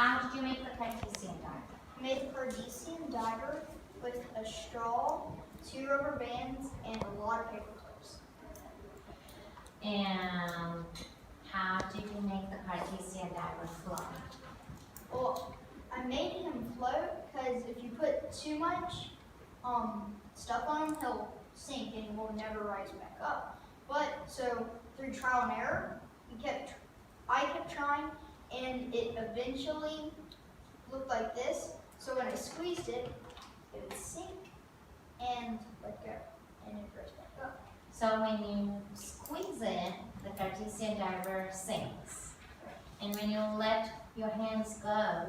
How did you make the Cartesian diagram? Made a Cartesian diagram with a straw, 2 rubber bands, and a lot of paper clips. And how did you make the Cartesian diagram flow? Well, I made him float because if you put too much stuff on him, he'll sink and he will never rise back up. But so through trial and error, I kept trying, and it eventually looked like this. So when I squeezed it, it would sink and let go, and it rose back up. So when you squeeze it, the Cartesian diagram sinks. And when you let your hands go,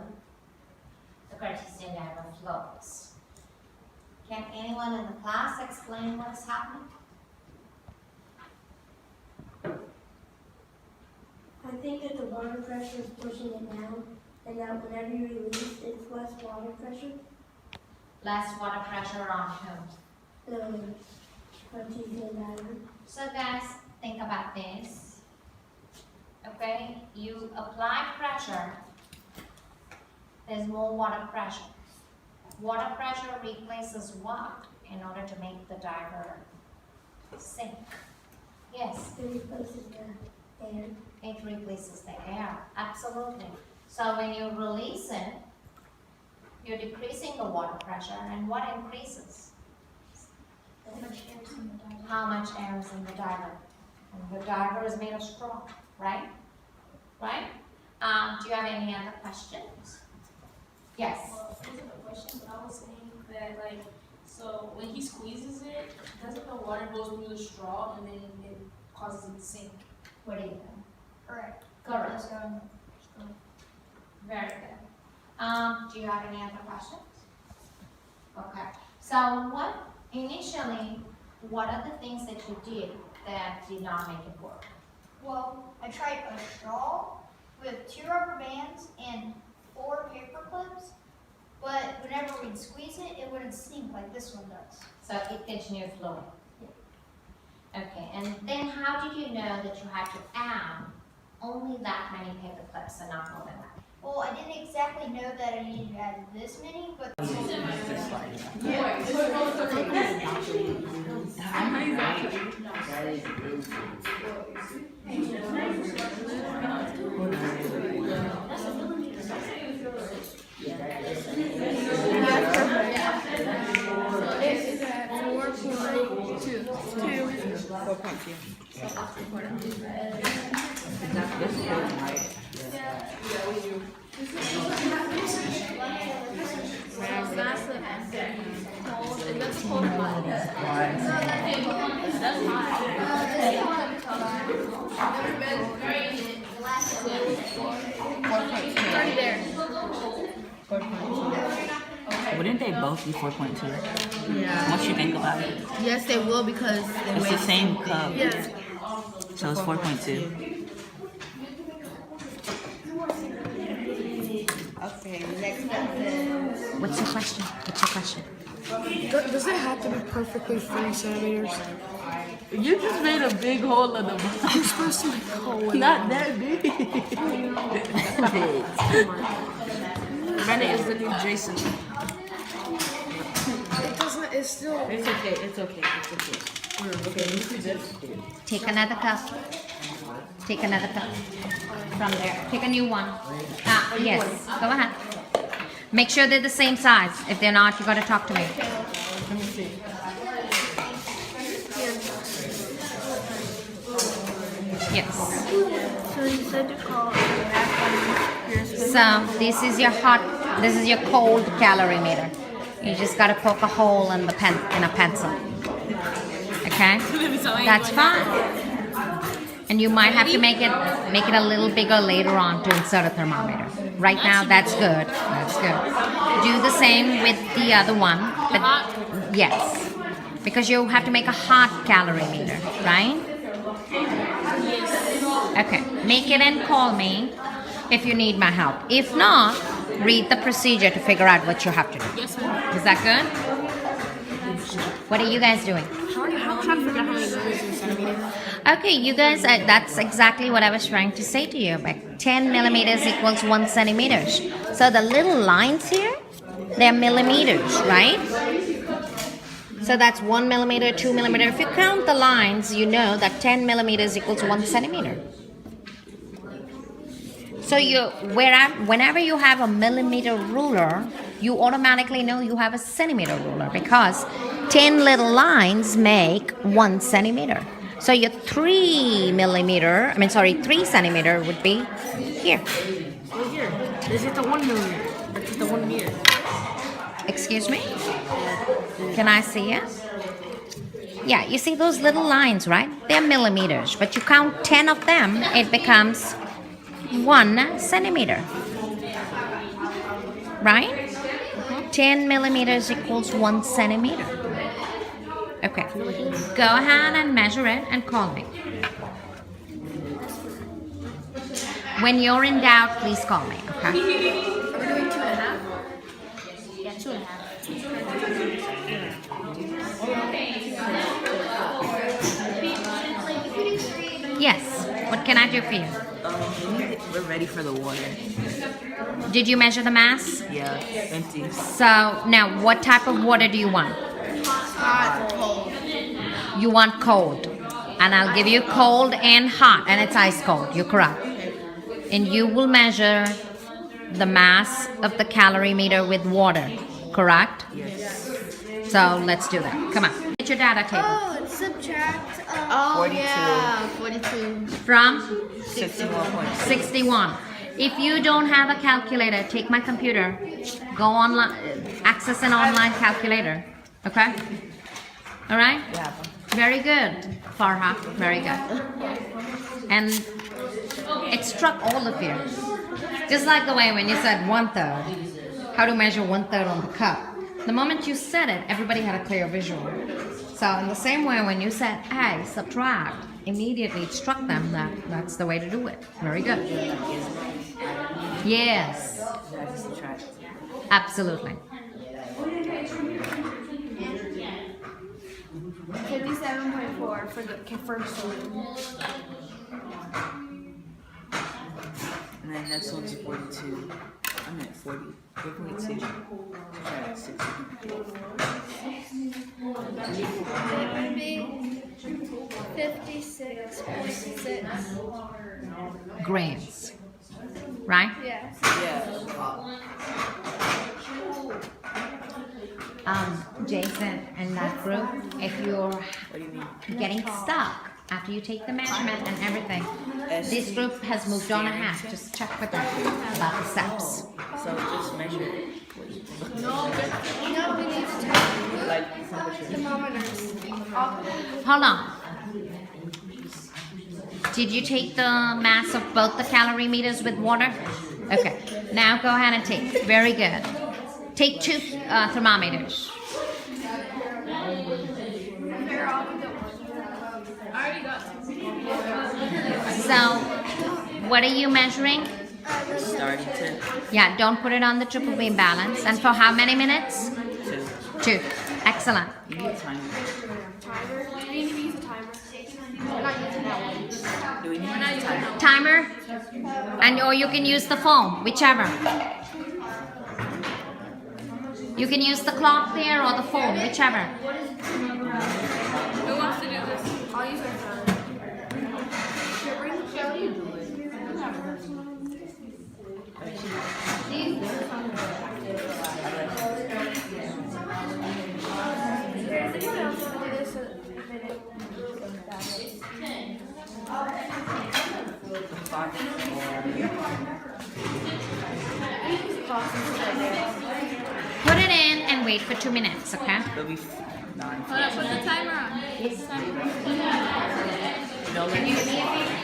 the Cartesian diagram floats. Can anyone in the class explain what is happening? I think that the water pressure is pushing it down, and that whenever you release, it's less water pressure. Less water pressure on whom? The Cartesian diagram. So guys, think about this. Okay, you apply pressure, there's more water pressure. Water pressure replaces what in order to make the diagram sink? Yes, It replaces the air. it replaces the air, absolutely. So when you release it, you're decreasing the water pressure, and what increases? How much air is in the diagram? And the diagram is made of straw, right? Right? Do you have any other questions? Yes. Well, this isn't a question, but I was saying that, like, so when he squeezes it, doesn't the water go through the straw and then it causes it to sink? What do you think? Correct. Correct. Let's go. Very good. Do you have any other questions? Okay. So what are the things that you did that did not make it work? Well, I tried a straw with 2 rubber bands and 4 paper clips, but whenever we'd squeeze it, it wouldn't sink like this one does. So it continued flowing. Okay, and then how did you know that you had to add only that many paper clips and not more than that? Well, I didn't exactly know that I needed to add this many, but Wouldn't they both be 4.2? Yeah. Once you think about it. Yes, they will because they It's weigh the same cup. Yeah. So it's 4.2. Okay, next question. What's your question? What's your question? Does it have to be perfectly 3 centimeters? You just made a big hole in the bottom. You're supposed to make a hole. Not that big. Brennan is the new Jason. It doesn't, it's still... It's okay, it's okay, it's okay. Okay, you do this. Take another cup. Take another cup from there. Take a new one. Yes, go ahead. Make sure they're the same size. If they're not, you got to talk to me. Let me see. Yes. So you said to call it So this is your cold calorie meter. You just got to poke a hole in in a pencil. Okay? That's fine. And you might have to make it a little bigger later on to insert a thermometer. Right now, that's good. That's good. Do the same with the other one. But yes, because you have to make a hot calorie meter, right? Okay. Make it and call me if you need my help. If not, read the procedure to figure out what you have to do. Yes, ma'am. Is that good? What are you guys doing? I'm trying to figure out how many millimeters in a centimeter. Okay, you guys, that's exactly what I was trying to say to you. Like 10 millimeters equals 1 centimeters. So the little lines here, they're millimeters, right? So that's 1 millimeter, 2 millimeter. If you count the lines, you know that 10 millimeters equals 1 centimeter. So whenever you have a millimeter ruler, you automatically know you have a centimeter ruler because 10 little lines make 1 centimeter. So your 3 centimeter would be here. Right here. This is the 1 millimeter. That's the 1 meter. Excuse me? Can I see it? Yeah, you see those little lines, right? They're millimeters, but you count 10 of them, it becomes 1 centimeter. Right? 10 millimeters equals 1 centimeter. Okay. Go ahead and measure it and call me. When you're in doubt, please call me, okay? Are we doing 2.5? Yeah, 2.5. Yes. What can I do for you? We're ready for the water. Did you measure the mass? Yeah, empty. So now what type of water do you want? Hot, cold. You want cold. And I'll give you cold and hot, and it's ice cold. You're correct. And you will measure the mass of the calorimeter with water, correct? Yes. So let's do that. Come on. Get your data table. Oh, it's subtract. Oh, 42. yeah. 42. From 61.6. 61. If you don't have a calculator, take my computer. Go online, access an online calculator. Okay? All right? Yeah. Very good, Farha. Very good. And it struck all of you. Just like the way when you said 1/3, how to measure 1/3 on the cup. The moment you said it, everybody had a clear visual. So in the same way, when you said, hey, subtract, immediately it struck them that that's the way to do it. Very good. Yes, absolutely. 57.4 for the first one. And then next one's 42. I'm at 40. 4.2. Yeah, 60. It would be 56.6. Grams, right? Yes. Yeah. Jason and that group, if you're What do you mean? getting stuck after you take the measurement and everything, this group has moved on ahead. Just check with them about the steps. So just measure it. No, we need to Like, thermometers. Hold on. Did you take the mass of both the calorimeters with water? Okay. Now go ahead and take. Very good. Take 2 thermometers. So, what are you measuring? starting to Yeah, don't put it on the triple beam balance. And for how many minutes? 2. 2. Excellent. You need time. Do we need time? Timer, and or you can use the phone, whichever. You can use the clock there or the phone, whichever. Who wants to do this? I'll use my phone. Here, bring the show. You do it. Put it in and wait for 2 minutes, okay? It'll be 9. Hold up, put the timer on. No, Can you do me a favor?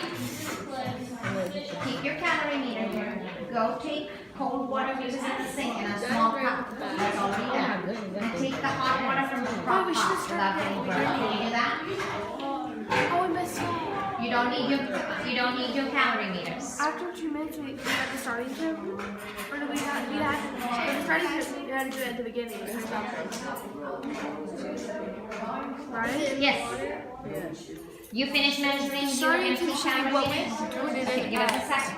Keep your calorimeter here. Go take cold water which is in the sink in a small cup. That's already there. And take the hot water from the crock pot without getting burned. Can you do that? Oh, I missed it. You don't need your calorimeters. After 2 2 minutes we got the starting tip? Or do we have for the starting tip we had to do it at the beginning or something? Right? Yes. You finish measuring your Starting empty tip should be what we calorie? put it Okay, in give us a at. second.